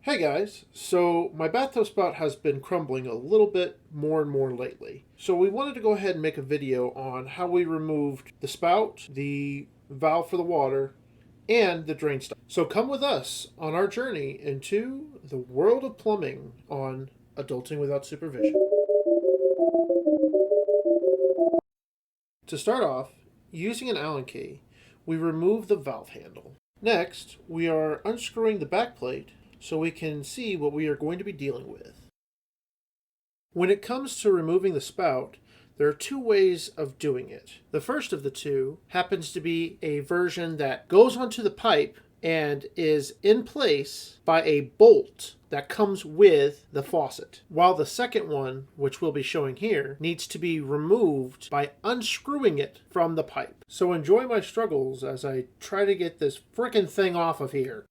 Hey guys, so my bathtub spout has been crumbling a little bit more and more lately. So we wanted to go ahead and make a video on how we removed the spout, the valve for the water, and the drain stop. So come with us on our journey into the world of plumbing on Adulting Without Supervision. To start off, using an Allen key, we remove the valve handle. Next, we are unscrewing the back plate so we can see what we are going to be dealing with. When it comes to removing the spout, there are two ways of doing it. The first of the two happens to be a version that goes onto the pipe and is in place by a bolt that comes with the faucet. While the second one, which we'll be showing here, needs to be removed by unscrewing it from the pipe. So enjoy my struggles as I try to get this frickin' thing off of here.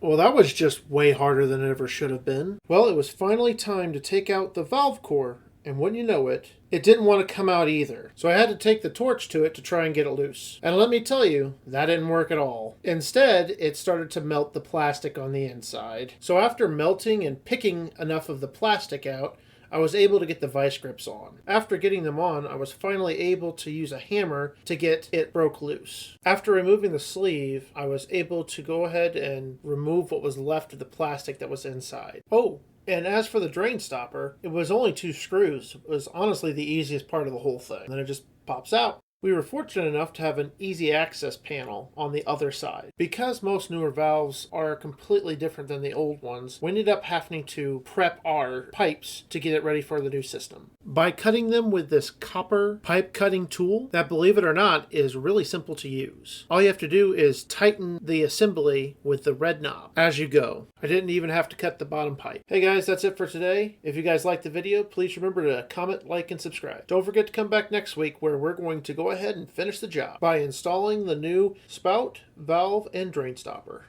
Well, that was just way harder than it ever should have been. Well, it was finally time to take out the valve core, and wouldn't you know it, it didn't want to come out either. So I had to take the torch to it to try and get it loose. And let me tell you, that didn't work at all. Instead, it started to melt the plastic on the inside. So after melting and picking enough of the plastic out, I was able to get the vice grips on. After getting them on, I was finally able to use a hammer to get it broke loose. After removing the sleeve, I was able to go ahead and remove what was left of the plastic that was inside. Oh, and as for the drain stopper, it was only 2 screws. It was honestly the easiest part of the whole thing. Then it just pops out. We were fortunate enough to have an easy access panel on the other side. Because most newer valves are completely different than the old ones, we ended up having to prep our pipes to get it ready for the new system. By cutting them with this copper pipe cutting tool that, believe it or not, is really simple to use. All you have to do is tighten the assembly with the red knob as you go. I didn't even have to cut the bottom pipe. Hey guys, that's it for today. If you guys liked the video, please remember to comment, like, and subscribe. Don't forget to come back next week where we're going to go ahead and finish the job by installing the new spout, valve, and drain stopper.